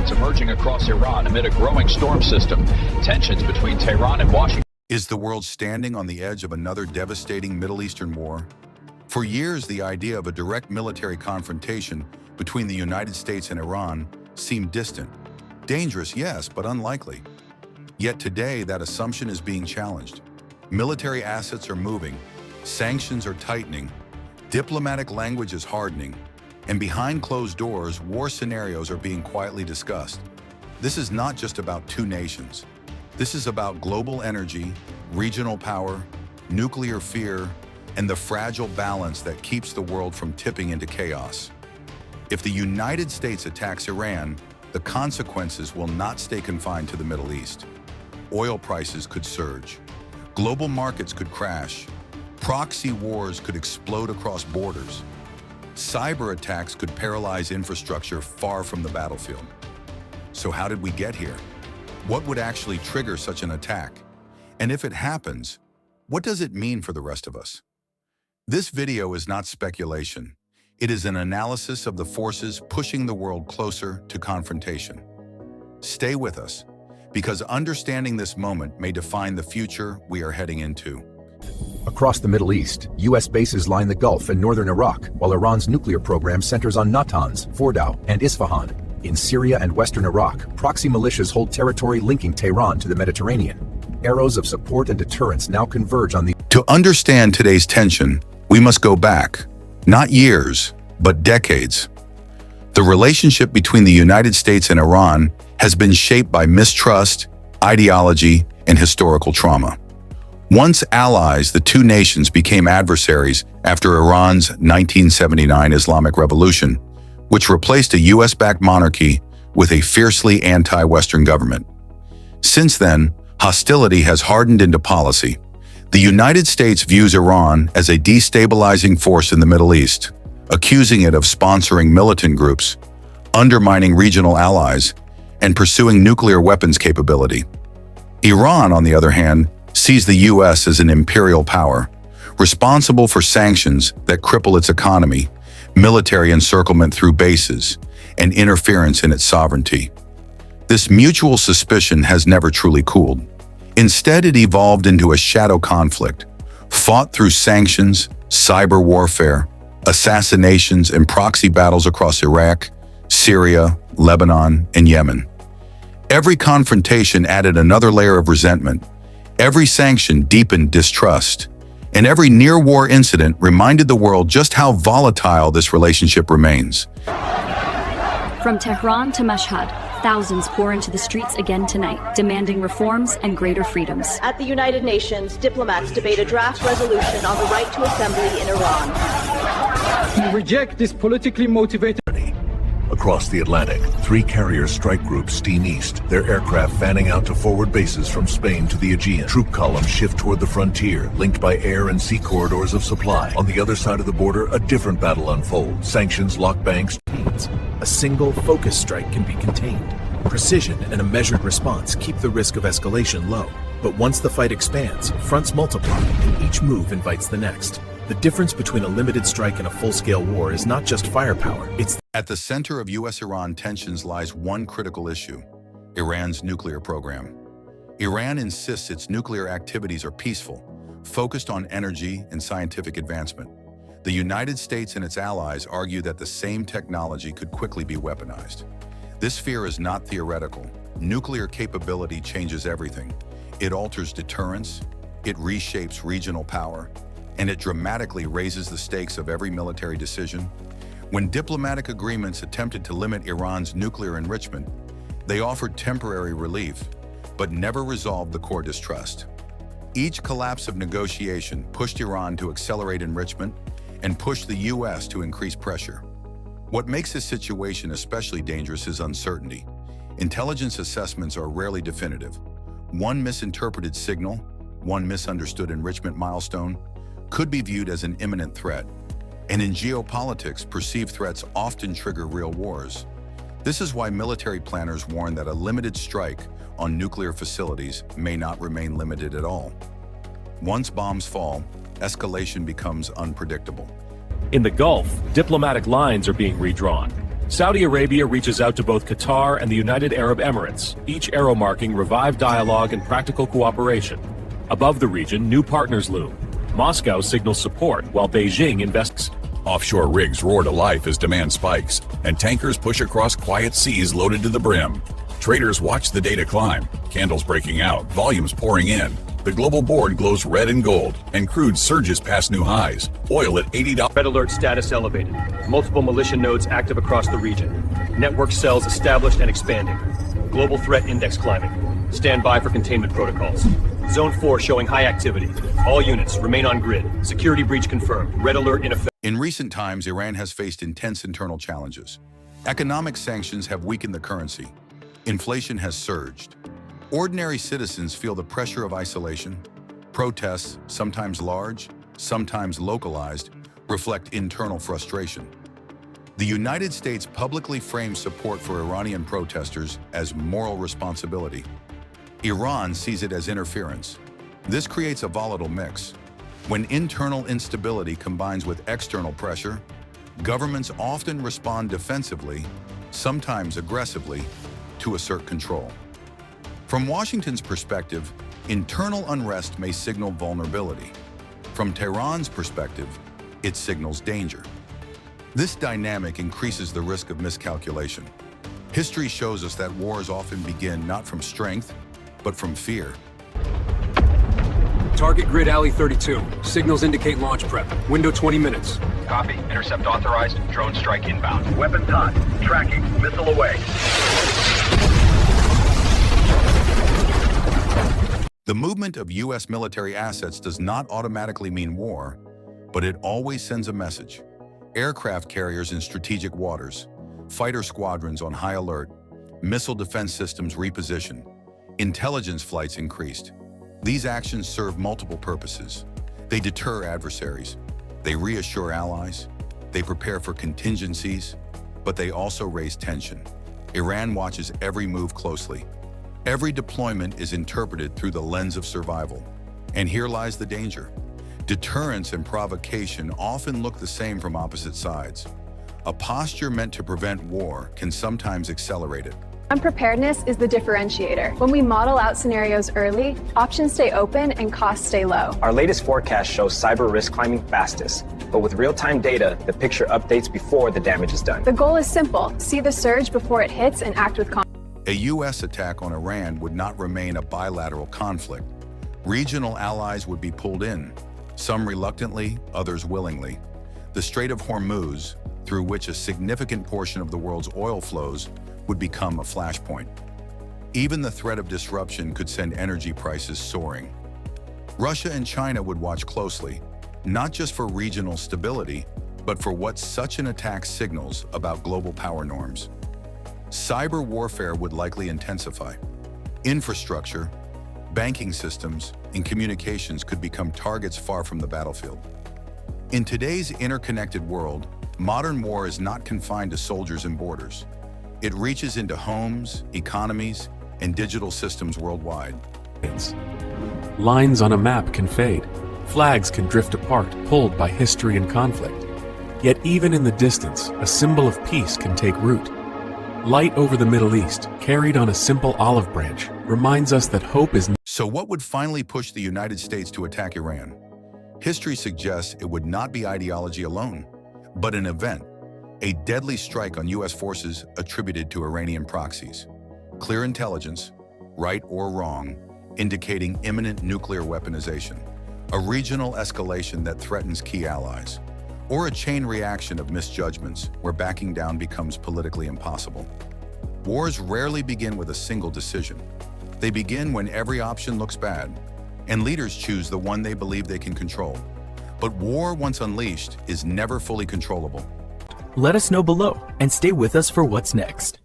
clouds emerging across Iran amid a growing storm system. Tensions between Tehran and Washington. Is the world standing on the edge of another devastating Middle Eastern war? For years, the idea of a direct military confrontation between the United States and Iran seemed distant. Dangerous, yes, but unlikely. Yet today, that assumption is being challenged. Military assets are moving, sanctions are tightening, diplomatic language is hardening, and behind closed doors, war scenarios are being quietly discussed. This is not just about two nations. This is about global energy, regional power, nuclear fear, and the fragile balance that keeps the world from tipping into chaos. If the United States attacks Iran, the consequences will not stay confined to the Middle East. Oil prices could surge. Global markets could crash. Proxy wars could explode across borders. Cyber attacks could paralyze infrastructure far from the battlefield. So how did we get here? What would actually trigger such an attack? And if it happens, what does it mean for the rest of us? This video is not speculation. It is an analysis of the forces pushing the world closer to confrontation. Stay with us, because understanding this moment may define the future we are heading into. Across the Middle East, U.S. bases line the Gulf and northern Iraq, while Iran's nuclear program centers on Natanz, Fordow, and Isfahan. In Syria and western Iraq, proxy militias hold territory linking Tehran to the Mediterranean. Arrows of support and deterrence now converge on the... To understand today's tension, we must go back, not years, but decades. The relationship between the United States and Iran has been shaped by mistrust, ideology, and historical trauma. Once allies, the two nations became adversaries after Iran's 1979 Islamic Revolution, which replaced a US-backed monarchy with a fiercely anti-Western government. Since then, hostility has hardened into policy. The United States views Iran as a destabilizing force in the Middle East, accusing it of sponsoring militant groups, undermining regional allies, and pursuing nuclear weapons capability. Iran, on the other hand, sees the U.S. as an imperial power, responsible for sanctions that cripple its economy, military encirclement through bases, and interference in its sovereignty. This mutual suspicion has never truly cooled. Instead, it evolved into a shadow conflict, fought through sanctions, cyber warfare, assassinations, and proxy battles across Iraq, Syria, Lebanon, and Yemen. Every confrontation added another layer of resentment. Every sanction deepened distrust, and every near-war incident reminded the world just how volatile this relationship remains. From Tehran to Mashhad, thousands pour into the streets again tonight, demanding reforms and greater freedoms. At the United Nations, diplomats debate a draft resolution on the right to assembly in Iran. We reject this politically motivated... Across the Atlantic, 3 carrier strike groups steam east, their aircraft fanning out to forward bases from Spain to the Aegean. Troop columns shift toward the frontier, linked by air and sea corridors of supply. On the other side of the border, a different battle unfolds. Sanctions lock banks. A single focus strike can be contained. Precision and a measured response keep the risk of escalation low. But once the fight expands, fronts multiply, and each move invites the next. The difference between a limited strike and a full-scale war is not just firepower, it's... At the center of U.S.-Iran tensions lies one critical issue: Iran's nuclear program. Iran insists its nuclear activities are peaceful, focused on energy and scientific advancement. The United States and its allies argue that the same technology could quickly be weaponized. This fear is not theoretical. Nuclear capability changes everything. It alters deterrence, it reshapes regional power, and it dramatically raises the stakes of every military decision. When diplomatic agreements attempted to limit Iran's nuclear enrichment, they offered temporary relief, but never resolved the core distrust. Each collapse of negotiation pushed Iran to accelerate enrichment and pushed the U.S. to increase pressure. What makes this situation especially dangerous is uncertainty. Intelligence assessments are rarely definitive. One misinterpreted signal, one misunderstood enrichment milestone, could be viewed as an imminent threat. And in geopolitics, perceived threats often trigger real wars. This is why military planners warn that a limited strike on nuclear facilities may not remain limited at all. Once bombs fall, escalation becomes unpredictable. In the Gulf, diplomatic lines are being redrawn. Saudi Arabia reaches out to both Qatar and the United Arab Emirates, each arrow marking revived dialogue and practical cooperation. Above the region, new partners loom. Moscow signals support, while Beijing invests. Offshore rigs roar to life as demand spikes, and tankers push across quiet seas loaded to the brim. Traders watch the data climb, candles breaking out, volumes pouring in. The global board glows red and gold, and crude surges past new highs. Oil at $80. Red alert status elevated. Multiple militia nodes active across the region. Network cells established and expanding. Global threat index climbing. Stand by for containment protocols. Zone 4 showing high activity. All units remain on grid. Security breach confirmed. Red alert in effect. In recent times, Iran has faced intense internal challenges. Economic sanctions have weakened the currency. Inflation has surged. Ordinary citizens feel the pressure of isolation. Protests, sometimes large, sometimes localized, reflect internal frustration. The United States publicly frames support for Iranian protesters as moral responsibility. Iran sees it as interference. This creates a volatile mix. When internal instability combines with external pressure, governments often respond defensively, sometimes aggressively, to assert control. From Washington's perspective, internal unrest may signal vulnerability. From Tehran's perspective, it signals danger. This dynamic increases the risk of miscalculation. History shows us that wars often begin not from strength, but from fear. Target grid alley 32. Signals indicate launch prep. Window 20 minutes. Copy. Intercept authorized. Drone strike inbound. Weapons hot. Tracking. Missile away. The movement of U.S. military assets does not automatically mean war, but it always sends a message. Aircraft carriers in strategic waters, fighter squadrons on high alert, missile defense systems repositioned, intelligence flights increased. These actions serve multiple purposes. They deter adversaries, they reassure allies, they prepare for contingencies, but they also raise tension. Iran watches every move closely. Every deployment is interpreted through the lens of survival. And here lies the danger. Deterrence and provocation often look the same from opposite sides. A posture meant to prevent war can sometimes accelerate it. Unpreparedness is the differentiator. When we model out scenarios early, options stay open and costs stay low. Our latest forecast shows cyber risk climbing fastest, but with real-time data, the picture updates before the damage is done. The goal is simple: see the surge before it hits and act with confidence. A U.S. attack on Iran would not remain a bilateral conflict. Regional allies would be pulled in, some reluctantly, others willingly. The Strait of Hormuz, through which a significant portion of the world's oil flows, would become a flashpoint. Even the threat of disruption could send energy prices soaring. Russia and China would watch closely, not just for regional stability, but for what such an attack signals about global power norms. Cyber warfare would likely intensify. Infrastructure, banking systems, and communications could become targets far from the battlefield. In today's interconnected world, modern war is not confined to soldiers and borders. It reaches into homes, economies, and digital systems worldwide. Lines on a map can fade. Flags can drift apart, pulled by history and conflict. Yet even in the distance, a symbol of peace can take root. Light over the Middle East, carried on a simple olive branch, reminds us that hope is... So what would finally push the United States to attack Iran? History suggests it would not be ideology alone, but an event, a deadly strike on U.S. forces attributed to Iranian proxies. Clear intelligence, right or wrong, indicating imminent nuclear weaponization, a regional escalation that threatens key allies, or a chain reaction of misjudgments where backing down becomes politically impossible. Wars rarely begin with a single decision. They begin when every option looks bad, and leaders choose the one they believe they can control. But war, once unleashed, is never fully controllable. Let us know below and stay with us for what's next.